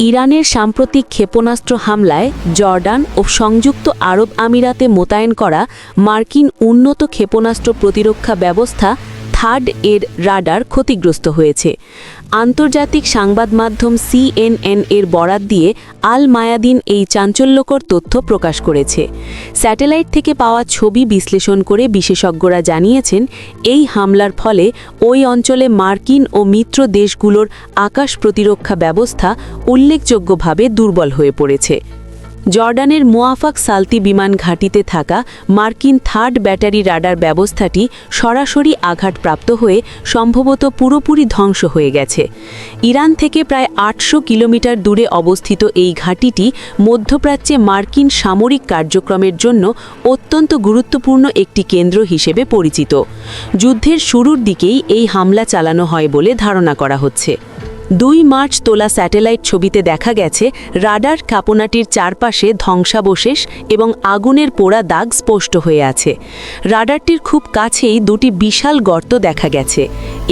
ইরানের সাম্প্রতিক ক্ষেপণাস্ত্র হামলায় জর্ডান ও সংযুক্ত আরব আমিরাতে মোতায়েন করা মার্কিন উন্নত ক্ষেপণাস্ত্র প্রতিরক্ষা ব্যবস্থা থার্ড এর রাডার ক্ষতিগ্রস্ত হয়েছে। আন্তর্জাতিক সংবাদ মাধ্যম CNN এর বরাত দিয়ে আল মায়াদিন এই চাঞ্চল্যকর তথ্য প্রকাশ করেছে। স্যাটেলাইট থেকে পাওয়া ছবি বিশ্লেষণ করে বিশেষজ্ঞরা জানিয়েছেন, এই হামলার ফলে ওই অঞ্চলে মার্কিন ও মিত্র দেশগুলোর আকাশ প্রতিরক্ষা ব্যবস্থা উল্লেখযোগ্যভাবে দুর্বল হয়ে পড়েছে। জর্ডানের মুয়াফাক সালতি বিমান ঘাঁটিতে থাকা মার্কিন থার্ড ব্যাটারি রাডার ব্যবস্থাটি সরাসরি আঘাতপ্রাপ্ত হয়ে সম্ভবত পুরোপুরি ধ্বংস হয়ে গেছে। ইরান থেকে প্রায় ৮০০ কিলোমিটার দূরে অবস্থিত এই ঘাঁটিটি মধ্যপ্রাচ্যে মার্কিন সামরিক কার্যক্রমের জন্য অত্যন্ত গুরুত্বপূর্ণ একটি কেন্দ্র হিসেবে পরিচিত। যুদ্ধের শুরুর দিকেই এই হামলা চালানো হয় বলে ধারণা করা হচ্ছে। ২ মার্চ তোলা স্যাটেলাইট ছবিতে দেখা গেছে রাডার ক্ষেপণাটির চারপাশে ধ্বংসাবশেষ এবং আগুনের পোড়া দাগ স্পষ্ট হয়ে আছে। রাডারটির খুব কাছেই দুটি বিশাল গর্ত দেখা গেছে।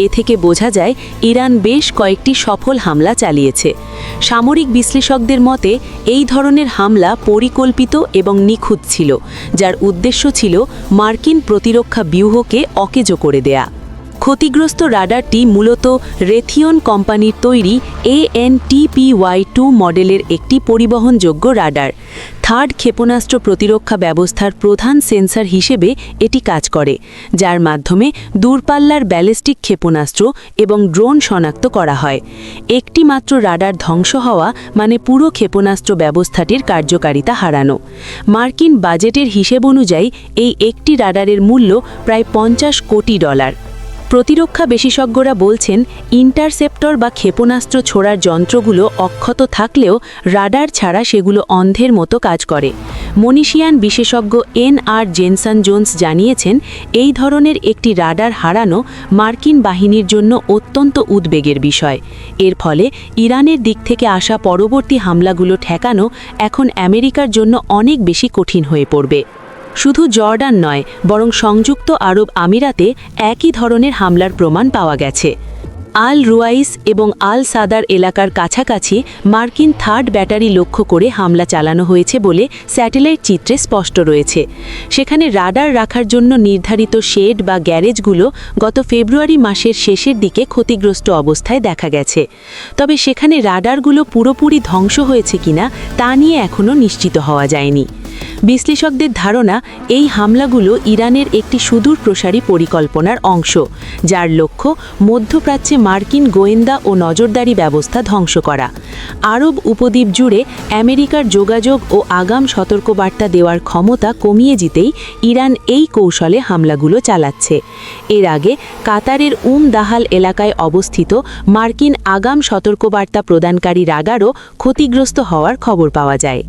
এ থেকে বোঝা যায় ইরান বেশ কয়েকটি সফল হামলা চালিয়েছে। সামরিক বিশ্লেষকদের মতে এই ধরনের হামলা পরিকল্পিত এবং নিখুঁত ছিল, যার উদ্দেশ্য ছিল মার্কিন প্রতিরক্ষা ব্যূহকে অকেজো করে দেয়া। ক্ষতিগ্রস্ত রাডারটি মূলত রেথিয়ন কোম্পানির তৈরি ANTPY-2 মডেলের একটি পরিবহনযোগ্য রাডার। থার্ড ক্ষেপণাস্ত্র প্রতিরক্ষা ব্যবস্থার প্রধান সেন্সর হিসেবে এটি কাজ করে, যার মাধ্যমে দূরপাল্লার ব্যালিস্টিক ক্ষেপণাস্ত্র এবং ড্রোন শনাক্ত করা হয়। একটি মাত্র রাডার ধ্বংস হওয়া মানে পুরো ক্ষেপণাস্ত্র ব্যবস্থাটির কার্যকারিতা হারানো। মার্কিন বাজেটের হিসেব অনুযায়ী এই একটি রাডারের মূল্য প্রায় $50 কোটি। প্রতিরক্ষা বিশেষজ্ঞরা বলছেন, ইন্টারসেপ্টর বা ক্ষেপণাস্ত্র ছোড়ার যন্ত্রগুলো অক্ষত থাকলেও রাডার ছাড়া সেগুলো অন্ধের মতো কাজ করে। মনীষিয়ান বিশেষজ্ঞ NR জেনসন জোন্স জানিয়েছেন, এই ধরনের একটি রাডার হারানো মার্কিন বাহিনীর জন্য অত্যন্ত উদ্বেগের বিষয়। এর ফলে ইরানের দিক থেকে আসা পরবর্তী হামলাগুলো ঠেকানো এখন আমেরিকার জন্য অনেক বেশি কঠিন হয়ে পড়বে। শুধু জর্ডান নয়, বরং সংযুক্ত আরব আমিরাতে একই ধরনের হামলার প্রমাণ পাওয়া গেছে। আল রুয়াইস এবং আল সাদার এলাকার কাছাকাছি মার্কিন থার্ড ব্যাটারি লক্ষ্য করে হামলা চালানো হয়েছে বলে স্যাটেলাইট চিত্রে স্পষ্ট রয়েছে। সেখানে রাডার রাখার জন্য নির্ধারিত শেড বা গ্যারেজগুলো গত ফেব্রুয়ারি মাসের শেষের দিকে ক্ষতিগ্রস্ত অবস্থায় দেখা গেছে। তবে সেখানে রাডারগুলো পুরোপুরি ধ্বংস হয়েছে কিনা তা নিয়ে এখনও নিশ্চিত হওয়া যায়নি। বিশ্লেষকদের ধারণা, এই হামলাগুলো ইরানের একটি সুদূর প্রসারী পরিকল্পনার অংশ, যার লক্ষ্য মধ্যপ্রাচ্যে মার্কিন গোয়েন্দা ও নজরদারি ব্যবস্থা ধ্বংস করা। আরব উপদ্বীপ জুড়ে আমেরিকার যোগাযোগ ও আগাম সতর্কবার্তা দেওয়ার ক্ষমতা কমিয়ে দিতেই ইরান এই কৌশলে হামলাগুলো চালাচ্ছে। এর আগে কাতারের দাহাল এলাকায় অবস্থিত মার্কিন আগাম সতর্কবার্তা প্রদানকারী রাডারও ক্ষতিগ্রস্ত হওয়ার খবর পাওয়া যায়।